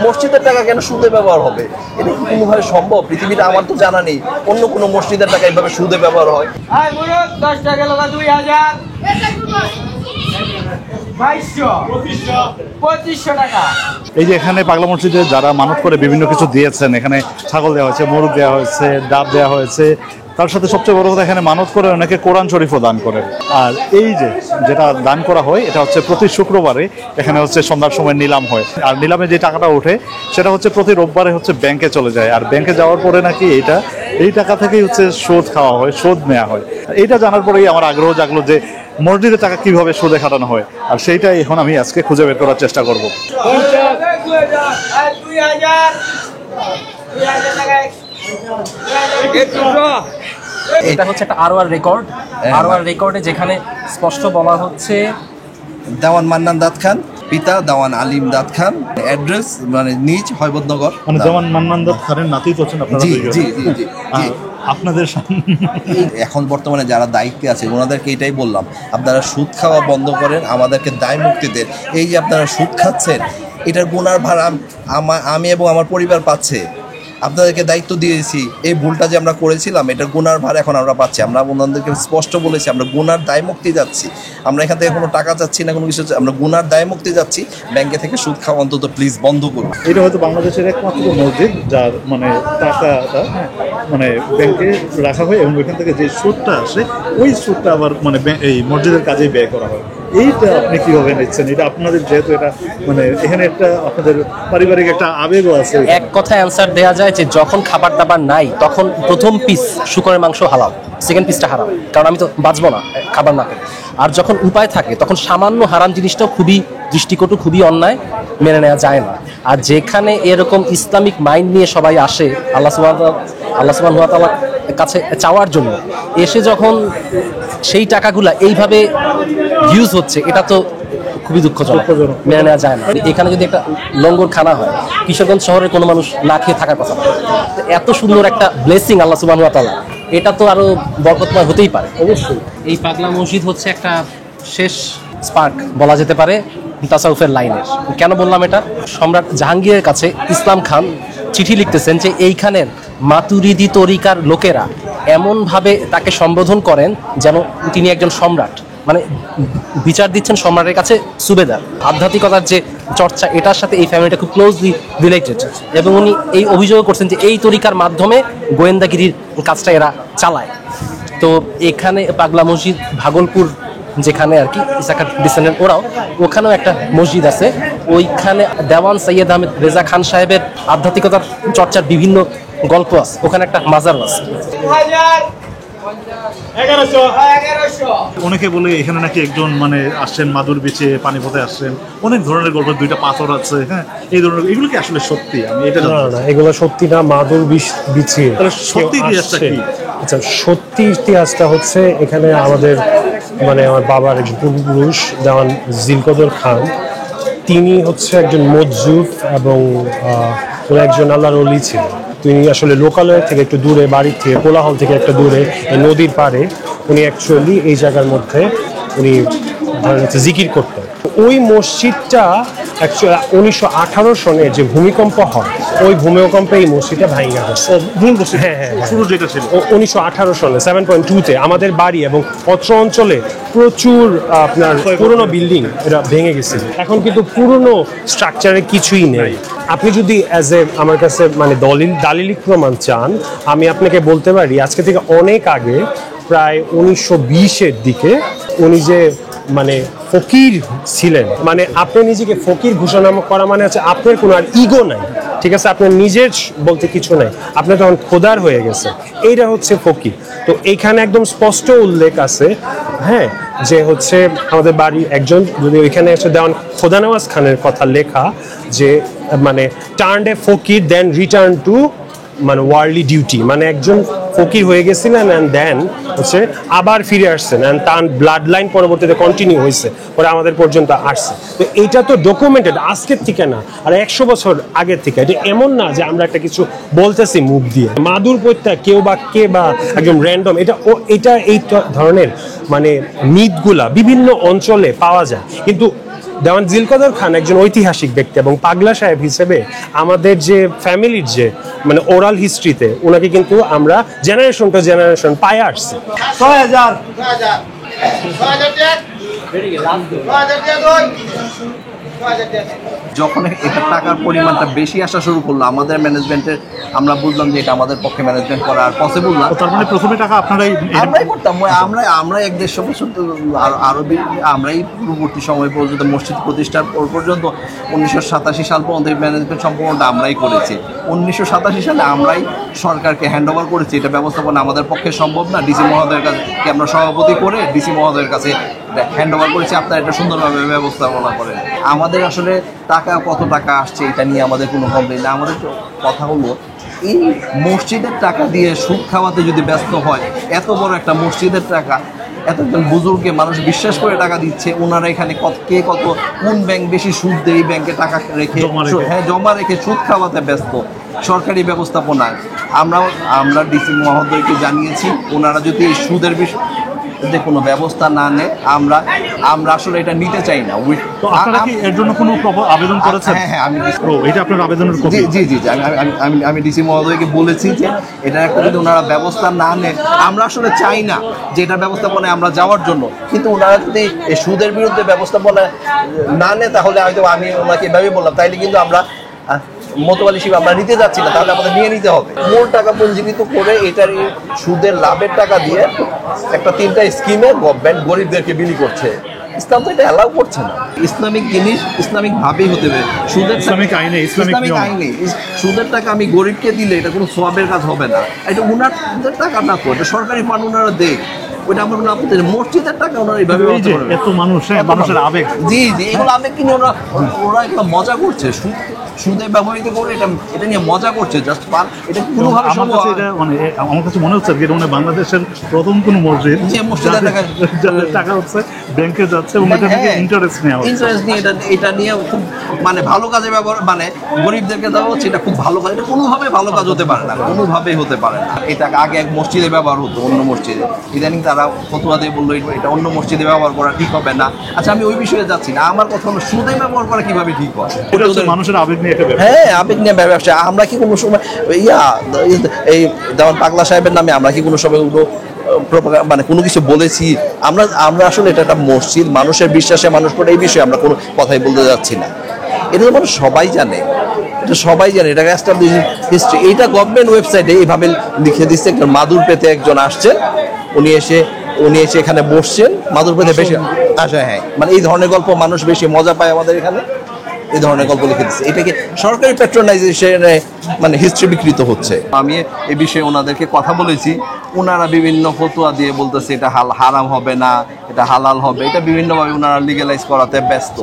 মসজিদের টাকা কেন সুদে ব্যবহার হবে? এটা কি কোনোভাবে সম্ভব? পৃথিবীতে আমার তো জানা নেই অন্য কোনো মসজিদের টাকা এইভাবে সুদে ব্যবহার হয়। 10 টাকা লাগা 2000 2200 টাকা। এই যে এখানে পাগলা মসজিদে যারা মানত করে বিভিন্ন কিছু দিয়েছেন, এখানে ছাগল দেওয়া হয়েছে, মোরগ দেওয়া হয়েছে, ডাব দেওয়া হয়েছে, তার সাথে সবচেয়ে বড় কথা এখানে মানত করে অনেকে কোরআন শরীফও দান করে। আর এই যে যেটা দান করা হয় এটা হচ্ছে প্রতি শুক্রবারে এখানে হচ্ছে সন্ধ্যার সময় নিলাম হয়, আর নিলামে যে টাকাটা ওঠে সেটা হচ্ছে প্রতি রোববারে হচ্ছে ব্যাংকে চলে যায়, আর ব্যাংকে যাওয়ার পরে নাকি এই টাকা থেকেই হচ্ছে সুদ খাওয়া হয়, সুদ নেওয়া হয়। এইটা জানার পরেই আমার আগ্রহ জাগলো যে মসজিদের টাকা কিভাবে সুদে খাটানো হয়, আর সেইটাই এখন আমি আজকে খুঁজে বের করার চেষ্টা করব। এটা হচ্ছে একটা আরওআর রেকর্ড, আরওআর রেকর্ডে যেখানে স্পষ্ট বলা হচ্ছে দেওয়ান মান্নান দাদ খান, পিতা দেওয়ান আলিম দাদ খান, অ্যাড্রেস মানে নিজ হৈবদনগর। মানে দেওয়ান মান্নান দাদ খানের নাতি তো হচ্ছেন আপনারা। জি জি জি জি। আপনাদের এখন বর্তমানে যারা দায়িত্বে আছে ওনাদেরকে এটাই বললাম, আপনারা সুদ খাওয়া বন্ধ করেন, আমাদেরকে দায় মুক্তি দেন। এই যে আপনারা সুদ খাচ্ছেন এটার গুনার ভার আমি এবং আমার পরিবার পাচ্ছে। আপনাদেরকে দায়িত্ব দিয়েছি, এই ভুলটা যে আমরা করেছিলাম এটার গুনার ভার এখন আমরা পাচ্ছি। আমরা ওনাদেরকে স্পষ্ট বলেছি আমরা গুনার দায় মুক্তি যাচ্ছি, আমরা এখান থেকে কোনো টাকা চাচ্ছি না, কোনো কিছু, আমরা গুনার দায় মুক্তি যাচ্ছি। ব্যাংকে থেকে সুদ খাওয়া অন্তত প্লিজ বন্ধ করুন। এটা হয়তো বাংলাদেশের একমাত্র মসজিদ যার মানে টাকাটা মানে ব্যাংকে রাখা হয় এবং ওইখান থেকে যে সুদটা আসে ওই সুদটা আবার মানে এই মসজিদের কাজেই ব্যয় করা হয়। এইটা আপনি কিভাবে নিচ্ছেন? এটা আপনাদের যেহেতু এটা মানে এখানে একটা আপনাদের পারিবারিক একটা আবেগও আছে। এক কথায় অ্যান্সার দেওয়া যায় যে যখন খাবার দাবার নাই তখন প্রথম পিস শুকরের মাংস হালাল, সেকেন্ড পিসটা হারাম, কারণ আমি তো বাঁচবো না খাবার না পেলে। আর যখন উপায় থাকে তখন সামান্য হারাম জিনিসটাও খুবই দৃষ্টিকটু, খুবই অন্যায়, মেনে নেওয়া যায় না। আর যেখানে এরকম ইসলামিক মাইন্ড নিয়ে সবাই আসে আল্লাহ সুবহানাহু ওয়া তাআলার কাছে চাওয়ার জন্য, এসে যখন সেই টাকাগুলা এইভাবে ইউজ হচ্ছে, এটা তো খুবই দুঃখজনক, মেনে নেওয়া যায় না। এখানে যদি একটা লঙ্গর খানা হয়, কিশোরগঞ্জ শহরের কোনো মানুষ না খেয়ে থাকার কথা না। এত সুন্দর একটা ব্লেসিং আল্লাহ সুবহানাহু ওয়া তাআলা, এটা তো আরো বরকতময় হতেই পারে। অবশ্যই এই পাগলা মসজিদ হচ্ছে একটা শেষ স্পার্ক বলা যেতে পারে তাসাউফের লাইনের। কেন বললাম এটা? সম্রাট জাহাঙ্গীরের কাছে ইসলাম খান চিঠি লিখতেছেন যে এইখানের মাতুরিদি তরিকার লোকেরা এমনভাবে তাকে সম্বোধন করেন যেন তিনি একজন সম্রাট, মানে বিচার দিচ্ছেন সম্রাটের কাছে সুবেদার। আধ্যাত্মিকতার যে চর্চা এটার সাথে এই ফ্যামিলিটা খুব ক্লোজলি রিলেটেড, এবং উনি এই অভিযোগ করছেন যে এই তরিকার মাধ্যমে গোয়েন্দাগিরির কাজটা এরা চালায়। তো এখানে পাগলা মসজিদ ভাগলপুর যেখানে আর কি ইসাকার ডিসেন্ডেন্ট ওরাও, ওখানেও একটা মসজিদ আছে। ওইখানে দেওয়ান সৈয়দ আহমেদ রেজা খান সাহেবের আধ্যাত্মিকতার চর্চার বিভিন্ন গল্প আছে, ওখানে একটা মাজার আছে। অনেকে বলে এখানে নাকি একজন মানে আসছেন মাদুর বিছে পানি পথে আসছেন, অনেক ধরনের গল্প, দুইটা পাথর আছে, হ্যাঁ এই ধরনের, এগুলো কি আসলে সত্যি? আমি এটা না, এগুলো সত্যি না। মাদুর বিছিয়ে সত্যি ইতিহাসটা কি? আচ্ছা, সত্যি ইতিহাসটা হচ্ছে এখানে আমাদের মানে আমার বাবার একজন পূর্বপুরুষ দেওয়ান জিলকদর খান, তিনি হচ্ছে একজন মজজুদ এবং উনি একজন আল্লাহর ওলি ছিলেন। তিনি আসলে লোকালয় থেকে একটু দূরে, বাড়ির থেকে কোলাহল থেকে একটা দূরে নদীর পাড়ে উনি অ্যাকচুয়ালি এই জায়গার মধ্যে উনি জিকির করতেন। ওই মসজিদটা অ্যাকচুয়ালি 1918 সনে যে ভূমিকম্প হয়, ওই ভূমিকম্পে এই মসজিদটা ভাঙা গেছে। হ্যাঁ, 1918 সনে 7.2-তে আমাদের বাড়ি এবং অত্র অঞ্চলে প্রচুর আপনার পুরনো বিল্ডিং এটা ভেঙে গেছে। এখন কিন্তু পুরনো স্ট্রাকচারে কিছুই নেই। আপনি যদি আমার কাছে মানে দালিলিক প্রমাণ চান, আমি আপনাকে বলতে পারি আজকে থেকে অনেক আগে, প্রায় 1920-এর দিকে উনি যে মানে ফকির ছিলেন, মানে আপনি নিজেকে ফকির ঘোষণা করা মানে হচ্ছে আপনার কোনো আর ইগো নাই, ঠিক আছে? আপনার নিজের বলতে কিছু নাই, আপনি তখন খোদার হয়ে গেছে, এইটা হচ্ছে ফকির। তো এইখানে একদম স্পষ্ট উল্লেখ আছে, হ্যাঁ, যে হচ্ছে আমাদের বাড়ি একজন যদি ওইখানে এসে দেওয়ান খোদা নওয়াজ খানের কথা লেখা, যে মানে turned a fakir then return to মানে ওয়ার্ল্ডলি ডিউটি, মানে একজন ফকির হয়ে গেছিলেন অ্যান্ড দেন হচ্ছে আবার ফিরে আসছেন, অ্যান্ড তার ব্লাড লাইন পরবর্তীতে কন্টিনিউ হয়েছে, পরে আমাদের পর্যন্ত আসছে। তো এইটা তো ডকুমেন্টেড, আজকের থেকে না, আর 100 বছর আগের থেকে। এটা এমন না যে আমরা একটা কিছু বলতেছি মুখ দিয়ে। মাদুর পৈত্যা কেউ বা কে বা একদম র্যান্ডম, এটা এই ধরনের মানে মিথগুলা বিভিন্ন অঞ্চলে পাওয়া যায়, কিন্তু দেওয়ান জিলকদর খান একজন ঐতিহাসিক ব্যক্তি এবং পাগলা সাহেব হিসেবে আমাদের যে ফ্যামিলির যে মানে ওরাল হিস্ট্রিতে ওনাকে কিন্তু আমরা জেনারেশন টু জেনারেশন পায়ে আসছি। ৬,০০০ যখন এটা টাকার পরিমাণটা বেশি আসা শুরু করলো আমাদের ম্যানেজমেন্টের, আমরা বুঝলাম যে এটা আমাদের পক্ষে ম্যানেজমেন্ট করা আর পসিবল না। তার মানে প্রথমে টাকা আপনারাই আমরাই করতাম, আমরা ১-১৫০ বছর আরো আমরাই পূর্ববর্তী সময় পর্যন্ত মসজিদ প্রতিষ্ঠার পর্যন্ত ১৯৮৭ সাল পর্যন্ত ম্যানেজমেন্ট সম্পূর্ণটা আমরাই করেছি। ১৯৮৭ সালে আমরাই সরকারকে হ্যান্ড ওভার করেছি। এটা ব্যবস্থাপনা আমাদের পক্ষে সম্ভব না, ডিসি মহোদয়ের কাছে আমরা সভাপতি করে ডিসি মহোদয়ের কাছে হ্যান্ড ওভার করেছি, আপনারা এটা সুন্দরভাবে ব্যবস্থাপনা করেন। আমাদের আসলে টাকা কত টাকা আসছে এটা নিয়ে আমাদের কোনো কমপ্লেন না। আমাদের কথা হলো এই মসজিদের টাকা দিয়ে সুদ খাওয়াতে যদি ব্যস্ত হয়, এত বড় একটা মসজিদের টাকা এতজন বুজুর্গকে মানুষ বিশ্বাস করে টাকা দিচ্ছে, ওনারা এখানে কত কোন ব্যাংক বেশি সুদ দেয় এই ব্যাংকে টাকা রেখে জমা রেখে সুদ খাওয়াতে ব্যস্ত। সরকারি ব্যবস্থাপনায় আমরা ডিসি মহোদয়কে জানিয়েছি, ওনারা যদি এই সুদের বিষয় যে কোনো ব্যবস্থা না নেয় আমরা আসলে এটা নিতে চাই না। তো আপনারা কি এর জন্য কোনো আবেদন করেছেন? হ্যাঁ, আমি এটা আপনার আবেদনের কপি? জি, আমি ডিসি মহোদয়কে বলেছি যে এটা একটা যদি ওনারা ব্যবস্থা না নেয়, আমরা আসলে চাই না যে এটা ব্যবস্থাপনায় আমরা যাওয়ার জন্য, কিন্তু ওনারা যদি এই সুদের বিরুদ্ধে ব্যবস্থাপনা না নেয় তাহলে হয়তো আমি ওনাকে এভাবেই বললাম, তাইলে কিন্তু আমরা মতবাদ হিসেবে আমরা নিতে যাচ্ছি না, তাহলে আমাদের নিয়ে নিতে হবে। মূল টাকা পুঞ্জীকৃত করে এটার সুদের লাভের টাকা দিয়ে একটা 3টা স্কিমে গভর্নমেন্ট গরিবদেরকে বিলি করছে। ইসলাম তো এটা অ্যালাউ করছে না। ইসলামিক জিনিস ইসলামিক ভাবেই হতে হবে। ইসলামিক আইনে সুদের টাকা আমি গরিবকে দিলে এটা কোনো সওয়াবের কাজ হবে না। এটা ওনাদের টাকা না, তো এটা সরকারি ফান্ড, ওনারা দেখ, ওইটা আমরা কোনো আপত্তি নেই। মসজিদের টাকা ওনারা এইভাবে এত মানুষের আবেগ, জি এগুলো আবেগ কিনে ওরা এগুলো মজা করছে, সুদে ব্যবহৃত করে এটা নিয়ে মজা করছে। জাস্ট এটা কোনোভাবে সম্ভব। আমার কাছে মনে হচ্ছে এটা মানে বাংলাদেশের প্রথম কোনো মসজিদ যে মসজিদের টাকা হচ্ছে ব্যাংকে যাচ্ছে এবং এটা থেকে ইন্টারেস্ট নেওয়া হচ্ছে। ইন্টারেস্ট নিয়ে এটা নিয়ে খুব মানে ভালো কাজে ব্যবহার, মানে গরিবদেরকে দেওয়া হচ্ছে, এটা খুব ভালো কাজ। এটা কোনোভাবে ভালো কাজ হতে পারে না, কোনোভাবেই হতে পারে না। এটা আগে এক মসজিদে ব্যবহার হতো, অন্য মসজিদে, ইদানিং তারা ফতোয়া দিয়ে বললো এটা অন্য মসজিদে ব্যবহার করা ঠিক হবে না। আচ্ছা, আমি ওই বিষয়ে যাচ্ছি না, আমার কথা হলো সুদে ব্যবহার করা কিভাবে ঠিক হয়। মানুষের আবেগ নিয়ে, হ্যাঁ, আবেগ নিয়ে ব্যবসা। আমরা কি কোনো সময় এই দেওয়ান পাগলা সাহেবের নামে আমরা কি কোনো সময় মানে কোনো কিছু বলেছি? আমরা আসলে এটা একটা মসজিদ, মানুষের বিশ্বাসে মানুষ করে, এই বিষয়ে আমরা কোনো কথাই বলতে যাচ্ছি না। এটা তো মানুষ সবাই জানে, এটা এস্টাবলিশ হিস্ট্রি। এইটা গভর্নমেন্ট ওয়েবসাইটে এইভাবে লিখে দিচ্ছে। মাদুর পেতে একজন আসছেন, উনি এসে এখানে বসছেন, মাদুর পেতে বেশি আসে। হ্যাঁ, মানে এই ধরনের গল্প মানুষ বেশি মজা পায় আমাদের এখানে, এই ধরনের গল্প লিখে দিচ্ছে। এটাকে সরকারি প্যাট্রোনাইজেশনে মানে হিস্ট্রি বিকৃত হচ্ছে। আমি এই বিষয়ে ওনাদেরকে কথা বলেছি, ওনারা বিভিন্ন ফতোয়া দিয়ে বলতেছে এটা হারাম হবে না, এটা হালাল হবে, এটা বিভিন্নভাবে ওনারা লিগ্যালাইজ করাতে ব্যস্ত।